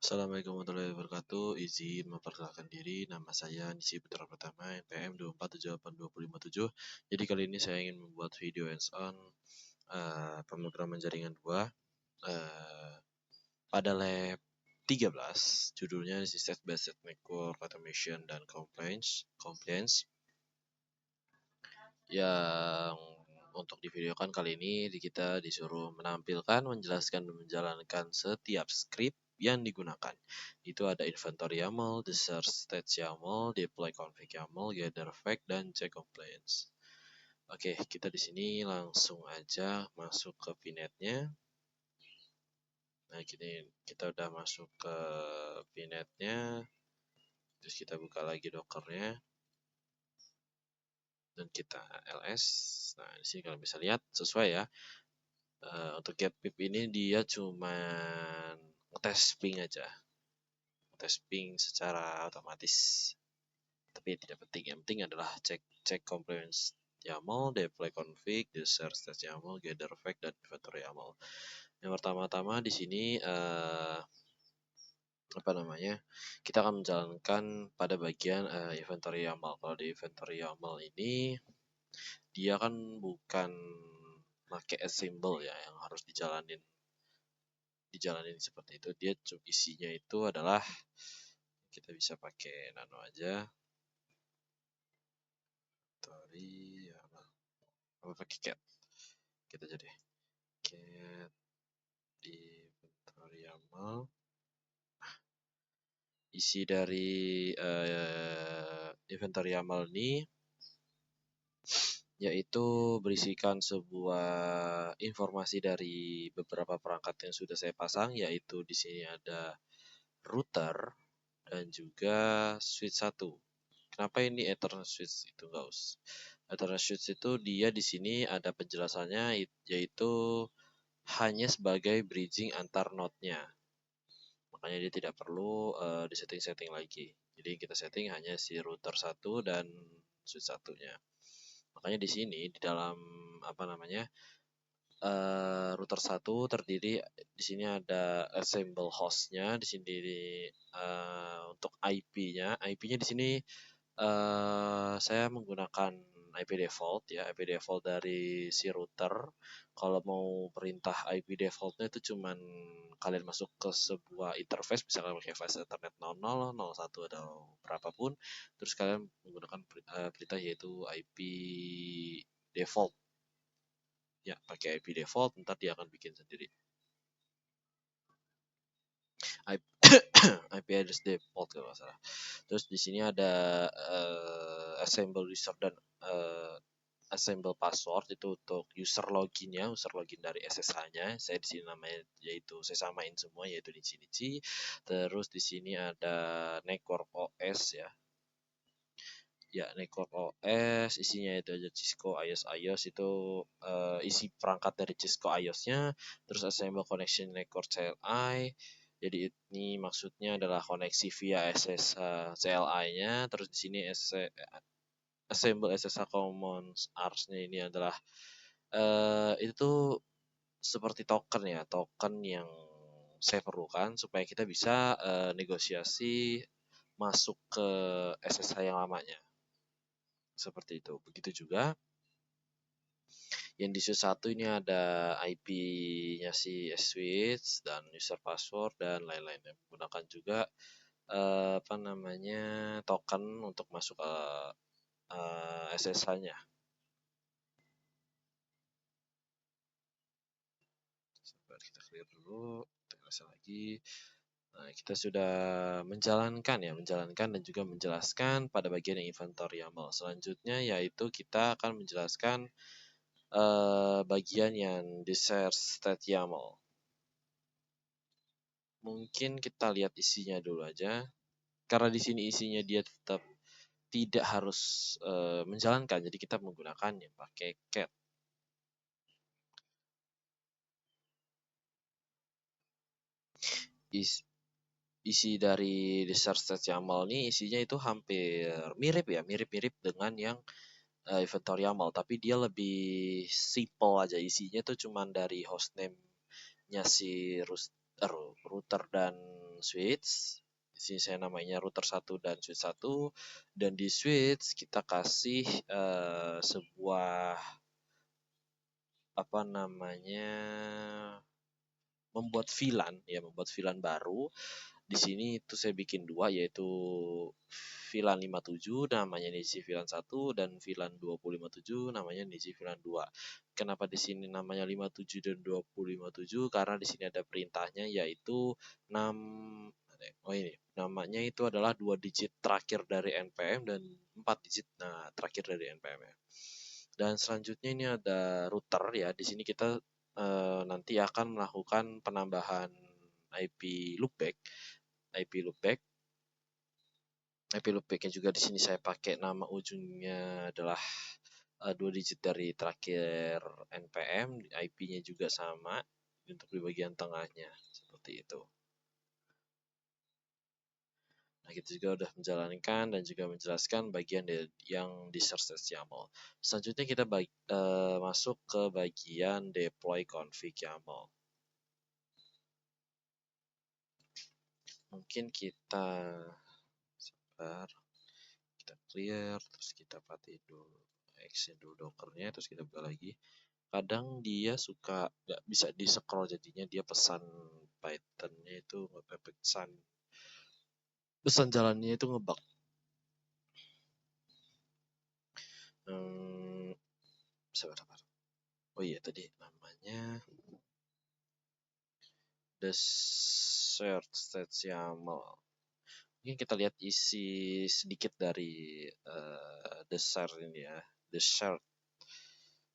Assalamualaikum warahmatullahi wabarakatuh. Izin memperkenalkan diri, nama saya Nisi Putra Pertama, NPM 2478257. Jadi kali ini saya ingin membuat video hands-on pemrograman jaringan 2 pada lab 13. Judulnya System Based Network Automation dan Compliance. Yang untuk divideokan kali ini kita disuruh menampilkan, menjelaskan, dan menjalankan setiap script yang digunakan. Itu ada inventory YAML, desert state YAML, deploy config YAML, gather flag, dan check compliance. Oke, kita di sini langsung aja masuk ke VNet-nya. Nah, kita udah masuk ke VNet-nya. Terus kita buka lagi Docker-nya. Dan kita ls. Nah, di sini kalian bisa lihat sesuai ya. Untuk get pip ini dia cuman ngetes ping aja, ngetes ping secara otomatis, tapi tidak penting. Yang penting adalah cek compliance YAML, deploy config, desert state YAML, gather flag, dan inventory YAML. Yang pertama-tama di sini kita akan menjalankan pada bagian inventory YAML. Kalau di inventory YAML ini dia kan bukan pakai assemble ya yang harus dijalanin seperti itu. Dia isinya itu adalah kita bisa pakai nano aja, inventory YAML, apa pakai cat kita jadi cat inventory YAML. Isi dari inventory YAML ini yaitu berisikan sebuah informasi dari beberapa perangkat yang sudah saya pasang, yaitu di sini ada router dan juga switch 1. Kenapa ini Ethernet switch itu enggak usah. Ethernet switch itu dia di sini ada penjelasannya, yaitu hanya sebagai bridging antar node-nya. Makanya dia tidak perlu disetting-setting lagi. Jadi kita setting hanya si router 1 dan switch 1-nya. Makanya di sini di dalam router 1 terdiri di sini ada assemble host-nya, di sini untuk IP-nya. IP-nya di sini saya menggunakan IP default ya, IP default dari si router. Kalau mau perintah IP defaultnya itu cuman kalian masuk ke sebuah interface, misalkan pakai fast ethernet 00, 01 atau berapapun, terus kalian menggunakan perintah yaitu IP default. Ya, pakai IP default, ntar dia akan bikin sendiri. IP address default kalau nggak salah. Terus di sini ada assemble user dan assemble password itu untuk user loginnya, user login dari SSH-nya. Saya di sini namanya yaitu saya samain semua yaitu di sini. Terus di sini ada network OS ya. Ya, network OS isinya itu aja Cisco iOS itu isi perangkat dari Cisco iOS-nya, terus assemble connection network CLI. Jadi ini maksudnya adalah koneksi via SSH CLI-nya, terus di sini assemble SSH commons ARS-nya ini adalah itu seperti token ya, token yang saya perlukan supaya kita bisa negosiasi masuk ke SSH yang lamanya. Seperti itu. Begitu juga yang di switch 1 ini ada IP-nya si switch dan user password dan lain-lainnya. Menggunakan juga token untuk masuk ke SSH-nya. Sabar, kita clear dulu, kita selesai lagi. Nah, kita sudah menjalankan dan juga menjelaskan pada bagian yang inventory YAML. Selanjutnya yaitu kita akan menjelaskan bagian yang desert state YAML. Mungkin kita lihat isinya dulu aja. Karena di sini isinya dia tetap tidak harus menjalankan, jadi kita menggunakannya pakai cat. Isi dari desert state YAML ini isinya itu hampir mirip dengan yang inventory YAML, tapi dia lebih simple aja. Isinya tuh cuman dari hostname-nya si router dan switch. Di sini saya namanya router 1 dan switch 1, dan di switch kita kasih sebuah apa namanya, membuat VLAN baru. Di sini itu saya bikin dua, yaitu VLAN 57 namanya NIC VLAN 1 dan VLAN 2057 namanya NIC VLAN 2. Kenapa di sini namanya 57 dan 2057? Karena di sini ada perintahnya, yaitu 6 ini namanya itu adalah 2 digit terakhir dari NPM dan 4 digit terakhir dari NPM ya. Dan selanjutnya ini ada router ya. Di sini kita nanti akan melakukan penambahan IP loopback. IP loopback. IP loopbacknya juga di sini saya pakai nama ujungnya adalah 2 digit dari terakhir NPM. IP-nya juga sama untuk di bagian tengahnya seperti itu. Nah, kita juga udah menjalankan dan juga menjelaskan bagian yang di search YAML. Selanjutnya kita masuk ke bagian deploy config YAML. Mungkin kita clear, terus kita pakai dulu, extend dulu dockernya, terus kita buka lagi. Kadang dia suka nggak bisa di scroll, jadinya dia pesan Python-nya itu pesan jalannya itu ngebug. Sabar. Oh iya, tadi namanya the search stats YAML. Mungkin kita lihat isi sedikit dari the search ini ya, the search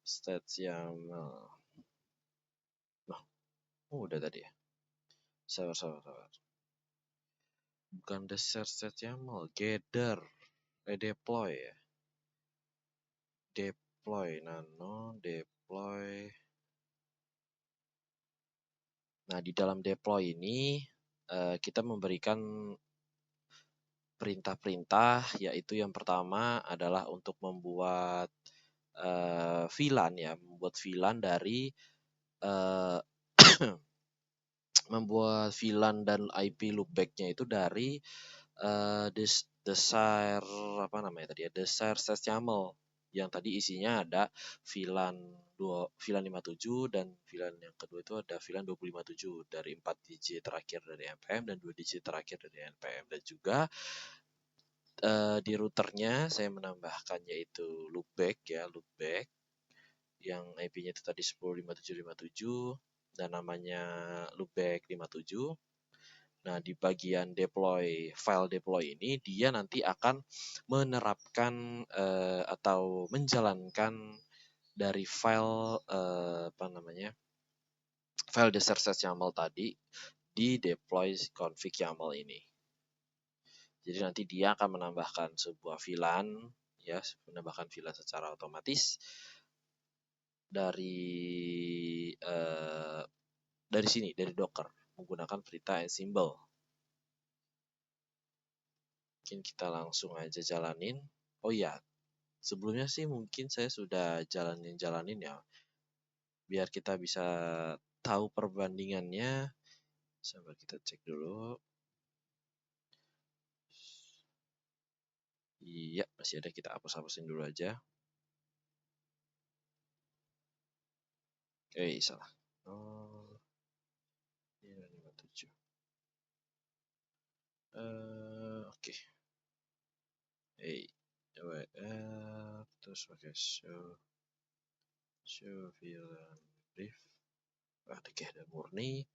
stats YAML. Udah tadi ya. Sabar. Bukan the search stats YAML, gather, deploy ya. Deploy. Nah, di dalam deploy ini kita memberikan perintah-perintah, yaitu yang pertama adalah untuk membuat VLAN ya, membuat VLAN dari membuat VLAN dan IP loopback-nya itu dari desire apa namanya tadi ya, desire set YAML yang tadi isinya ada VLAN 57 dan VLAN yang kedua itu ada VLAN 2057 dari 4 digit terakhir dari NPM dan 2 digit terakhir dari NPM, dan juga di routernya saya menambahkan yaitu loopback yang IP-nya itu tadi 10.57.57 dan namanya loopback 57. Nah, di bagian file deploy ini dia nanti akan menerapkan atau menjalankan dari file file desert YAML tadi di deploy config YAML ini. Jadi nanti dia akan menambahkan sebuah VLAN ya, menambahkan VLAN secara otomatis dari sini, dari Docker menggunakan perintah Ansible. Mungkin kita langsung aja jalanin. Oh iya, sebelumnya sih mungkin saya sudah jalanin ya, biar kita bisa tahu perbandingannya. Coba kita cek dulu. Iya, masih ada, kita hapus-hapusin dulu aja. Salah. Ini 57. Oke. Terus pakai show VLAN brief. Ada murni,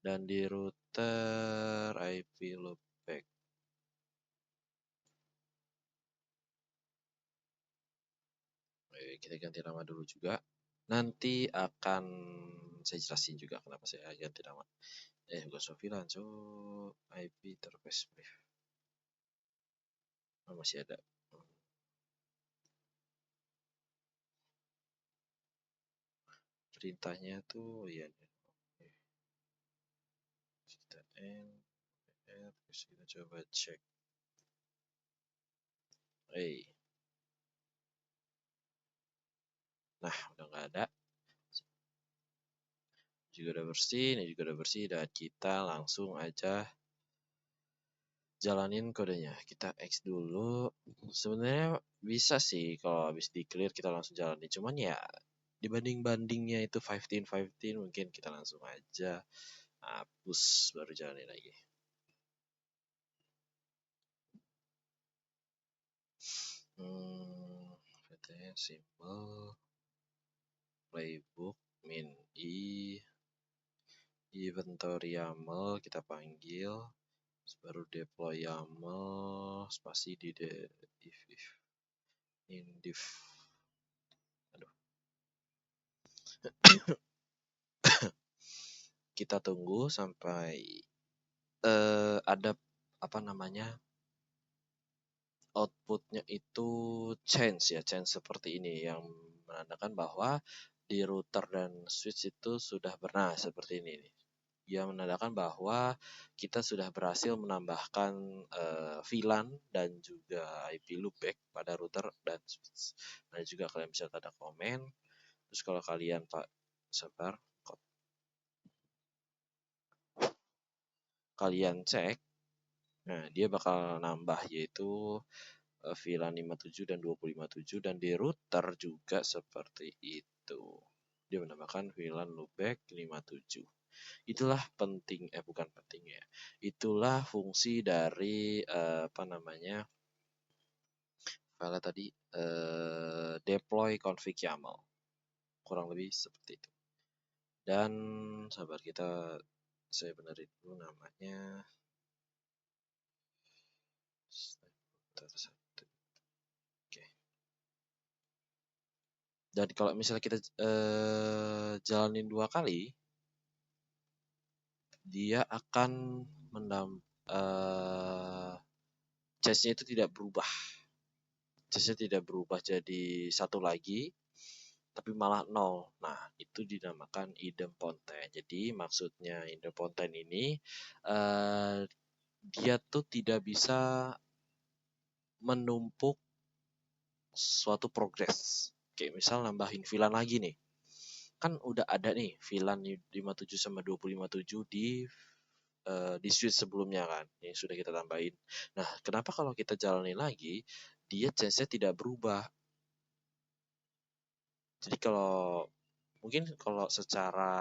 dan di router IP loopback. Kita ganti nama dulu juga. Nanti akan saya jelasin juga kenapa saya ganti nama. Bukan VLAN, IP interface brief. Masih ada. Perintahnya tuh ya. Kita terus kita coba cek. Nah, udah nggak ada. juga udah bersih, ini juga udah bersih, dan kita langsung aja jalanin kodenya. Kita X dulu. Sebenarnya bisa sih kalau habis di clear kita langsung jalanin. Cuman ya dibanding-bandingnya itu 15 mungkin kita langsung aja hapus baru jalanin lagi. Simple playbook min inventory YAML kita panggil, baru deploy YAML spasi di if in div. Aduh. Kita tunggu sampai ada apa namanya outputnya itu change seperti ini yang menandakan bahwa di router dan switch itu sudah benar seperti ini nih. Yang menandakan bahwa kita sudah berhasil menambahkan VLAN dan juga IP loopback pada router dan switch. Nah juga kalian bisa tanda komen. Terus kalau kalian sabar, kalian cek, nah dia bakal nambah yaitu VLAN 57 dan 257 dan di router juga seperti itu. Dia menambahkan VLAN loopback 57. Itulah bukan penting ya. Itulah fungsi dari apa namanya? File tadi deploy config YAML. Kurang lebih seperti itu. Dan sabar saya benerin dulu namanya. Oke. Dan kalau misalnya kita jalanin 2 kali, dia akan change-nya itu tidak berubah. Change-nya tidak berubah jadi 1 lagi, tapi malah 0. Nah, itu dinamakan idempotent. Jadi maksudnya idempotent ini dia tuh tidak bisa menumpuk suatu progres. Kayak misal nambahin VLAN lagi nih. Kan udah ada nih VLAN 57 sama 257 di switch sebelumnya kan yang sudah kita tambahin. Nah, kenapa kalau kita jalanin lagi dia change-nya tidak berubah? Jadi mungkin kalau secara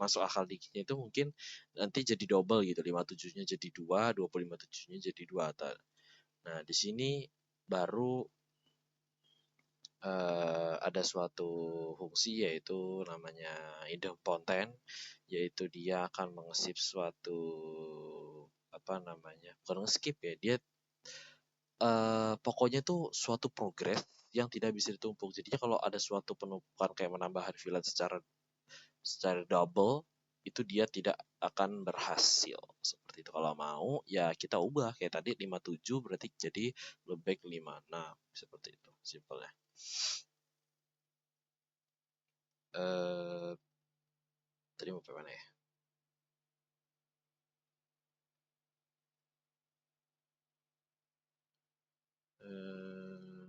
masuk akal dikitnya itu mungkin nanti jadi double gitu, 57-nya jadi 2, 257-nya jadi 2. Nah, di sini baru ada suatu fungsi yaitu namanya idempotent, yaitu dia akan mengeskip suatu apa namanya, bukan skip ya, dia pokoknya tuh suatu progres yang tidak bisa ditumpuk. Jadinya kalau ada suatu penumpukan kayak menambahkan VLAN secara double, itu dia tidak akan berhasil. Seperti itu. Kalau mau ya kita ubah kayak tadi 57 berarti jadi loopback 56. Seperti itu simpelnya. Tadi mau mana ya?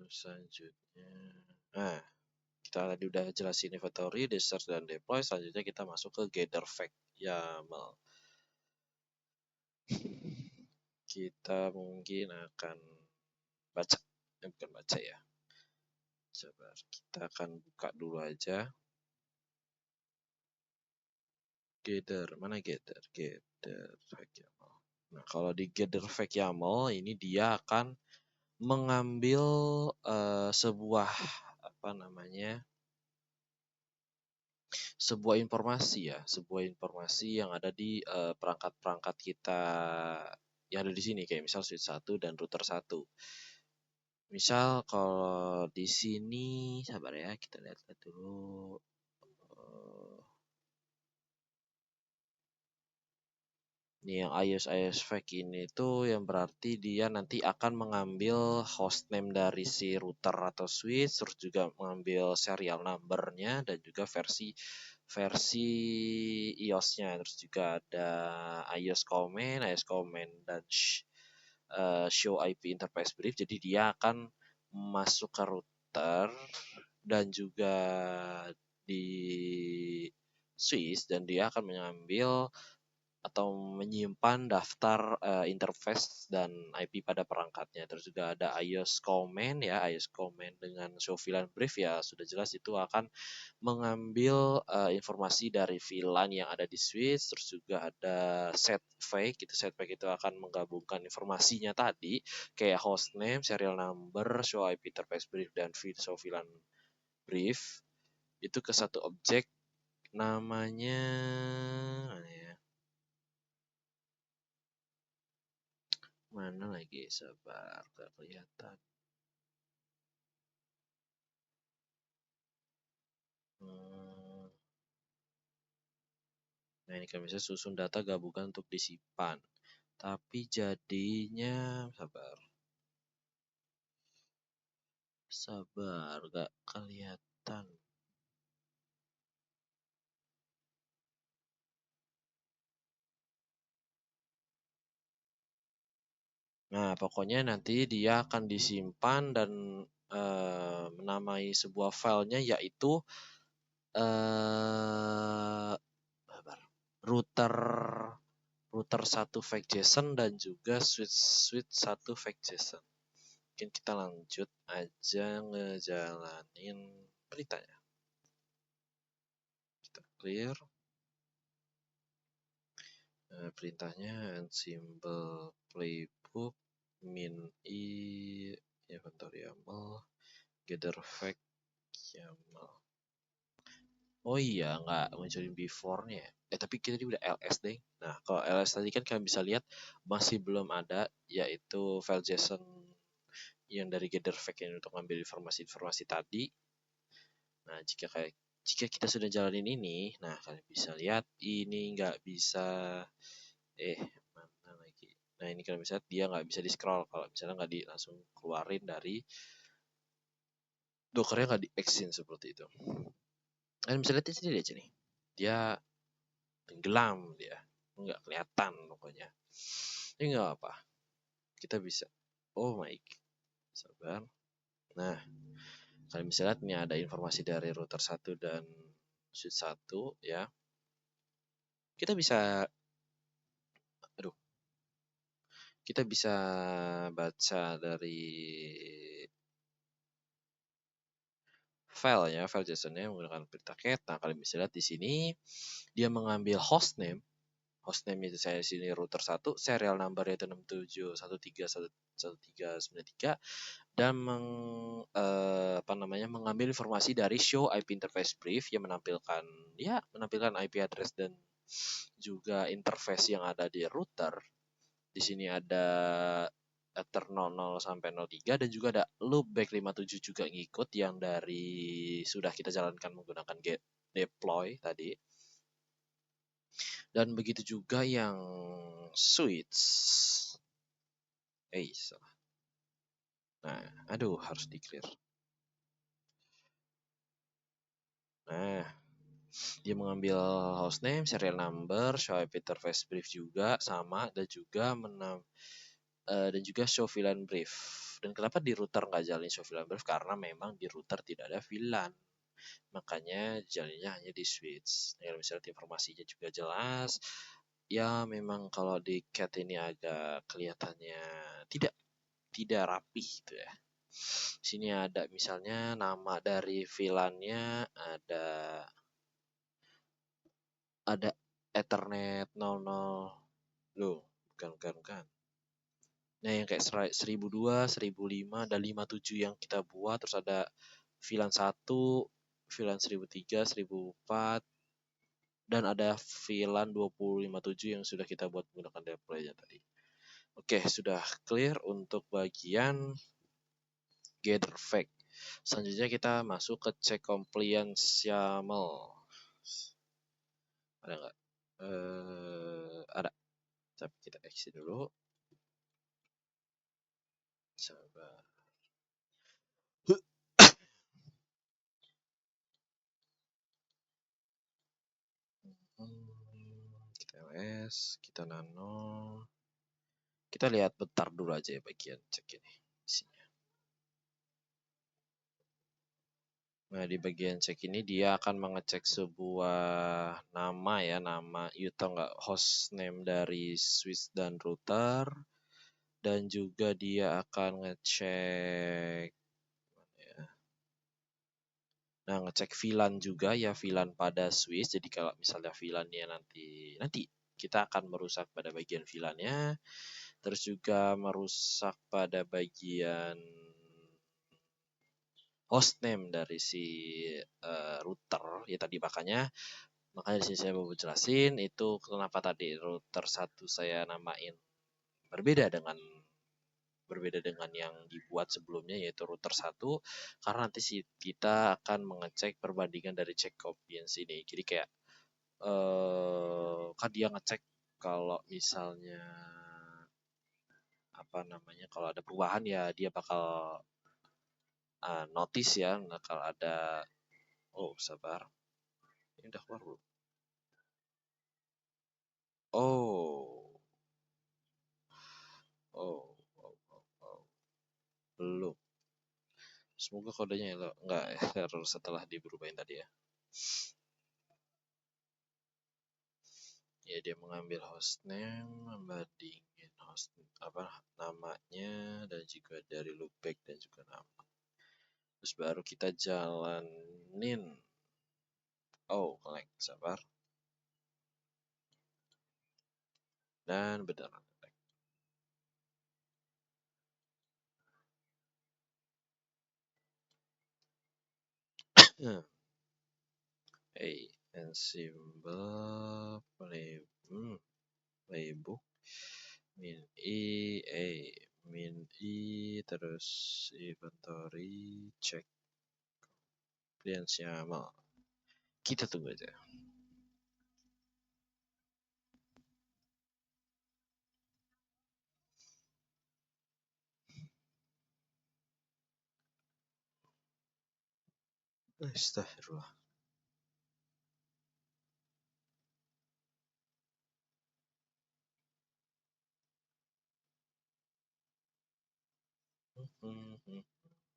Selanjutnya, nah kita tadi udah jelasin inventory, search dan deploy. Selanjutnya kita masuk ke gather fact YAML. Kita mungkin akan baca, bukan baca ya. Coba kita akan buka dulu aja. Gather, mana gather? Gather fact YAML. Nah, kalau di gather fact YAML ini dia akan mengambil sebuah apa namanya? Sebuah informasi yang ada di perangkat-perangkat kita yang ada di sini kayak misal switch 1 dan router 1. Misal kalau di sini sabar ya, kita lihat dulu. Nih yang iOS fake ini tuh yang berarti dia nanti akan mengambil hostname dari si router atau switch, terus juga mengambil serial number-nya dan juga versi iOS-nya, terus juga ada iOS comment dan show IP interface brief. Jadi dia akan masuk ke router dan juga di Swiss dan dia akan mengambil atau menyimpan daftar interface dan IP pada perangkatnya. Terus juga ada iOS command ya, iOS command dengan show VLAN brief ya sudah jelas itu akan mengambil informasi dari VLAN yang ada di switch. Terus juga ada set fake, set fake itu akan menggabungkan informasinya tadi kayak hostname, serial number, show IP interface brief dan show VLAN brief itu ke satu objek namanya mana lagi sabar gak kelihatan. Nah ini kan bisa susun data gabungan untuk disimpan tapi jadinya sabar gak kelihatan. Nah pokoknya nanti dia akan disimpan dan menamai sebuah filenya yaitu router router 1 fake JSON dan juga switch 1 fake JSON. Mungkin kita lanjut aja ngejalanin beritanya. Kita clear. Perintahnya Ansible playbook min i inventory YAML gather fake YAML. Oh iya, nggak munculin before-nya. Tapi kita udah ls deh. Nah, kalau ls tadi kan kalian bisa lihat masih belum ada, yaitu file JSON yang dari gather fake yang untuk ngambil informasi-informasi tadi. Nah, jika kita sudah jalanin ini, nah kalian bisa lihat ini nggak bisa, mana lagi? Nah ini kalian bisa lihat dia nggak bisa di scroll kalau misalnya nggak langsung keluarin dari Dockernya nggak di exit seperti itu. Kalian bisa lihat di sini aja nih, dia tenggelam dia, nggak kelihatan pokoknya. Ini nggak apa, kita bisa. Oh my, sabar. Nah, kalian bisa lihat nih ada informasi dari router 1 dan switch 1 ya. Kita bisa baca dari file JSON-nya menggunakan perintah cat. Nah, kalian bisa lihat di sini dia mengambil hostname itu saya di sini router 1, serial number itu 6713111393 dan mengambil informasi dari show IP interface brief yang menampilkan IP address dan juga interface yang ada di router. Di sini ada ether 00 sampai 03 dan juga ada loopback 57 juga ngikut yang dari sudah kita jalankan menggunakan get deploy tadi. Dan begitu juga yang switch. Salah. Nah, aduh harus di clear. Nah, dia mengambil hostname, serial number, show IP interface brief juga sama dan juga dan juga show VLAN brief. Dan kenapa di router nggak jalin show VLAN brief? Karena memang di router tidak ada VLAN. Makanya jalannya hanya di switch. Nah, misalnya informasinya juga jelas. Ya memang kalau di cat ini agak kelihatannya tidak rapi gitu ya. Sini ada misalnya nama dari VLAN-nya ada Ethernet 00 loh, bukan. Nah, yang kayak 1002, 1005 dan 57 yang kita buat, terus ada VLAN 1, VLAN 1003, 1004 dan ada VLAN 2057 yang sudah kita buat menggunakan deploy-nya tadi. Oke, sudah clear untuk bagian gather fake. Selanjutnya kita masuk ke check compliance YAML. Ada nggak? Ada. Tapi kita exit dulu. Sabar. Kita ls, kita nano. Kita lihat bentar dulu aja ya bagian cek ini. Isinya. Nah, di bagian cek ini dia akan mengecek sebuah nama ya, nama you tahu nggak hostname dari switch dan router, dan juga dia akan ngecek nah ngecek VLAN juga ya, VLAN pada switch. Jadi kalau misalnya VLAN-nya nanti kita akan merusak pada bagian VLAN-nya, terus juga merusak pada bagian hostname dari si router ya tadi, makanya di sini saya mau jelasin itu kenapa tadi router satu saya namain berbeda dengan yang dibuat sebelumnya, yaitu router satu, karena nanti kita akan mengecek perbandingan dari check copiance ini. Jadi kayak kan dia ngecek kalau misalnya apa namanya, kalau ada perubahan ya dia bakal notice ya, bakal ada. Oh, sabar, ini udah keluar belum? Oh, oh, oh, oh, oh. Belum. Semoga kodenya nggak error setelah diberubahin tadi ya. Ya, dia mengambil hostname, membandingin host apa namanya, dan juga dari loopback dan juga nama. Terus baru kita jalanin. Oh, collect, sabar. Dan beneran. A and symbol playbook min i terus inventory check kliennya mau, kita tunggu aja. Astagfirullah.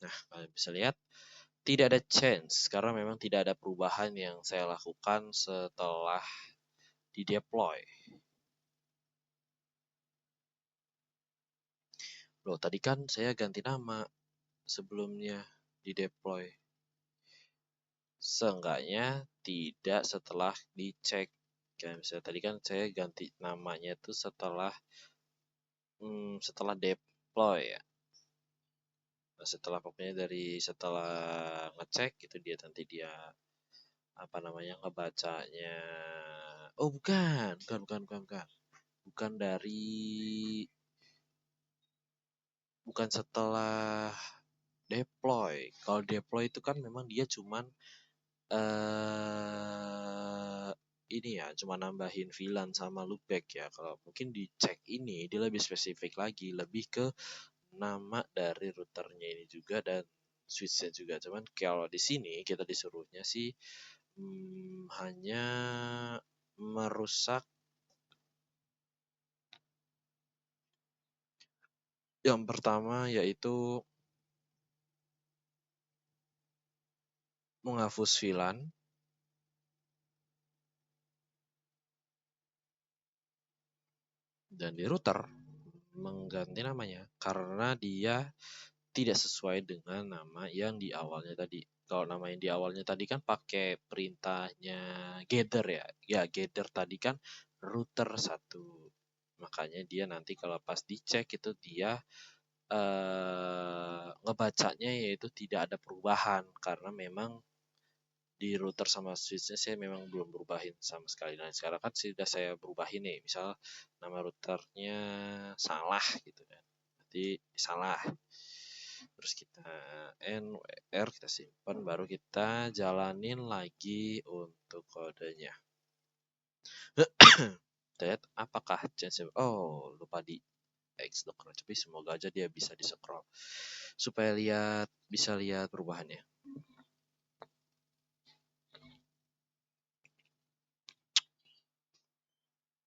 Nah, kalian bisa lihat tidak ada change karena memang tidak ada perubahan yang saya lakukan setelah di deploy. Loh, tadi kan saya ganti nama sebelumnya di deploy. Seenggaknya tidak setelah dicek. Kayak misalnya tadi kan saya ganti namanya itu setelah deploy ya. Nah, setelah ngecek itu dia nanti dia apa namanya ngebacanya. Oh, bukan. Bukan bukan setelah deploy. Kalau deploy itu kan memang dia cuman eh ini ya, cuma nambahin VLAN sama loopback ya. Kalau mungkin dicek ini dia lebih spesifik lagi, lebih ke nama dari routernya ini juga dan switchnya juga. Cuman kalau di sini kita disuruhnya sih hanya merusak yang pertama, yaitu menghapus VLAN dan di router mengganti namanya karena dia tidak sesuai dengan nama yang di awalnya tadi. Kalau nama yang di awalnya tadi kan pakai perintahnya gather ya. Ya, gather tadi kan router satu. Makanya dia nanti kalau pas dicek itu dia ngebacanya yaitu tidak ada perubahan karena memang di router sama switchnya saya memang belum berubahin sama sekali. Nah, sekarang kan sudah saya berubahin nih, misal nama routernya salah gitu kan, berarti salah. Terus kita NWR kita simpan, baru kita jalanin lagi untuk kodenya. Lihat apakah change, oh lupa di X docker, tapi semoga aja dia bisa di scroll supaya bisa lihat perubahannya.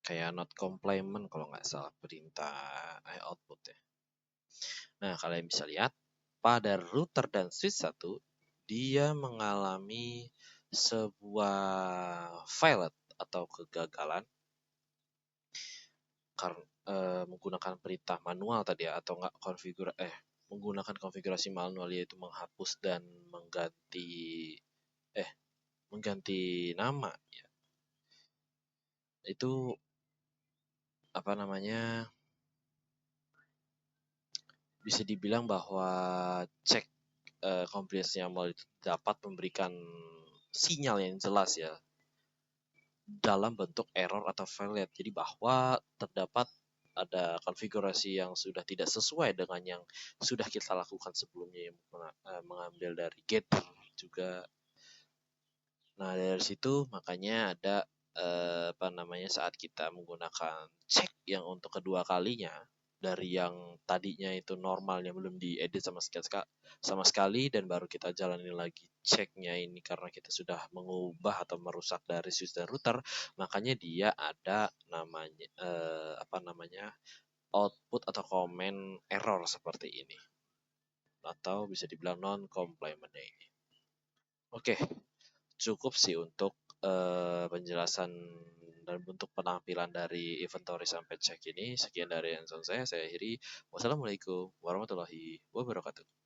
Kayak not complement kalau nggak salah perintah output ya. Nah, kalian bisa lihat pada router dan switch 1 dia mengalami sebuah failed atau kegagalan karena menggunakan perintah manual tadi ya, atau enggak menggunakan konfigurasi manual, yaitu menghapus dan mengganti nama ya. Itu apa namanya, bisa dibilang bahwa cek compliance YAML itu dapat memberikan sinyal yang jelas ya dalam bentuk error atau failure. Jadi bahwa terdapat ada konfigurasi yang sudah tidak sesuai dengan yang sudah kita lakukan sebelumnya, yang mengambil dari getter juga. Nah, dari situ makanya ada saat kita menggunakan cek yang untuk kedua kalinya, dari yang tadinya itu normalnya belum diedit sama sekali dan baru kita jalani lagi ceknya ini karena kita sudah mengubah atau merusak dari switch dan router, makanya dia ada namanya output atau komen error seperti ini, atau bisa dibilang non compliant ini. Oke, cukup sih untuk penjelasan dan bentuk penampilan dari inventory sampai check ini. Sekian dari Hanson saya akhiri. Wassalamualaikum warahmatullahi wabarakatuh.